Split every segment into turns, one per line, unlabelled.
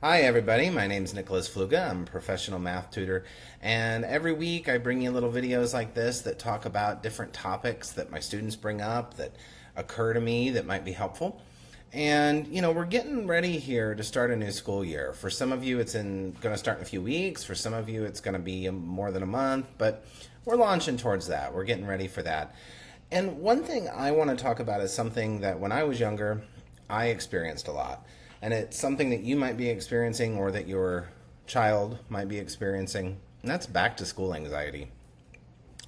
Hi everybody, my name is Nicholas Fluga. I'm a professional math tutor, and every week I bring you little videos like this that talk about different topics that my students bring up that occur to me that might be helpful. And we're getting ready here to start a new school year. For some of you it's going to start in a few weeks, for some of you it's going to be more than a month, but we're launching towards that. We're getting ready for that. And one thing I want to talk about is something that when I was younger, I experienced a lot. And it's something that you might be experiencing or that your child might be experiencing, and that's back to school anxiety.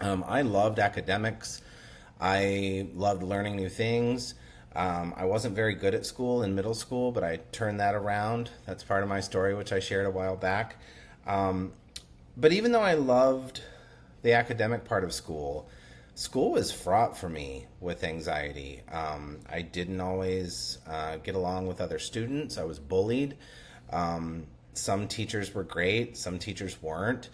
I loved academics. I loved learning new things. I wasn't very good at school in middle school, but I turned that around. That's part of my story, which I shared a while back. But even though I loved the academic part of school, school was fraught for me with anxiety. I didn't always get along with other students. I was bullied. Some teachers were great, some teachers weren't.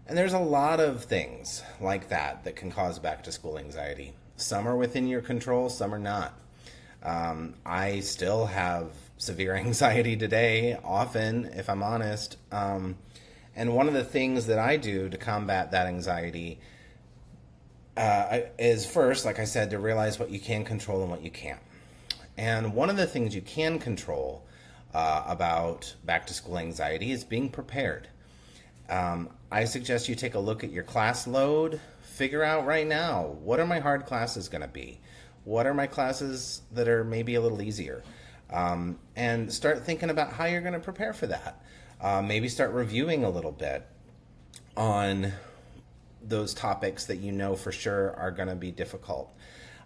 And there's a lot of things like that that can cause back to school anxiety. Some are within your control, some are not. I still have severe anxiety today, often, if I'm honest. And one of the things that I do to combat that anxiety is first, like I said, to realize what you can control and what you can't. And one of the things you can control about back to school anxiety is being prepared. I suggest you take a look at your class load, figure out right now, what are my hard classes going to be? What are my classes that are maybe a little easier? And start thinking about how you're going to prepare for that. Maybe start reviewing a little bit on those topics that you know for sure are going to be difficult.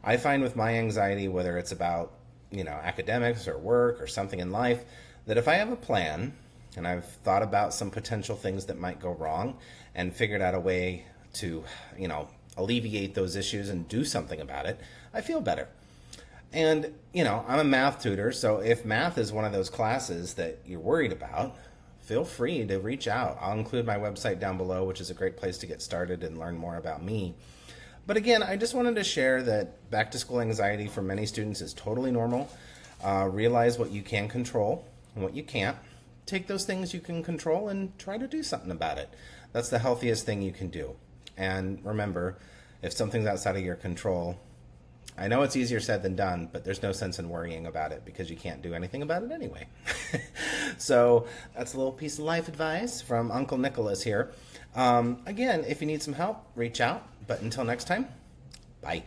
I find with my anxiety, whether it's about academics or work or something in life, that if I have a plan and I've thought about some potential things that might go wrong and figured out a way to alleviate those issues and do something about it, I feel better. And I'm a math tutor, so if math is one of those classes that you're worried about, feel free to reach out. I'll include my website down below, which is a great place to get started and learn more about me. But again, I just wanted to share that back to school anxiety for many students is totally normal. Realize what you can control and what you can't. Take those things you can control and try to do something about it. That's the healthiest thing you can do. And remember, if something's outside of your control, I know it's easier said than done, but there's no sense in worrying about it because you can't do anything about it anyway. So that's a little piece of life advice from Uncle Nicholas here. Again, if you need some help, reach out. But until next time, bye.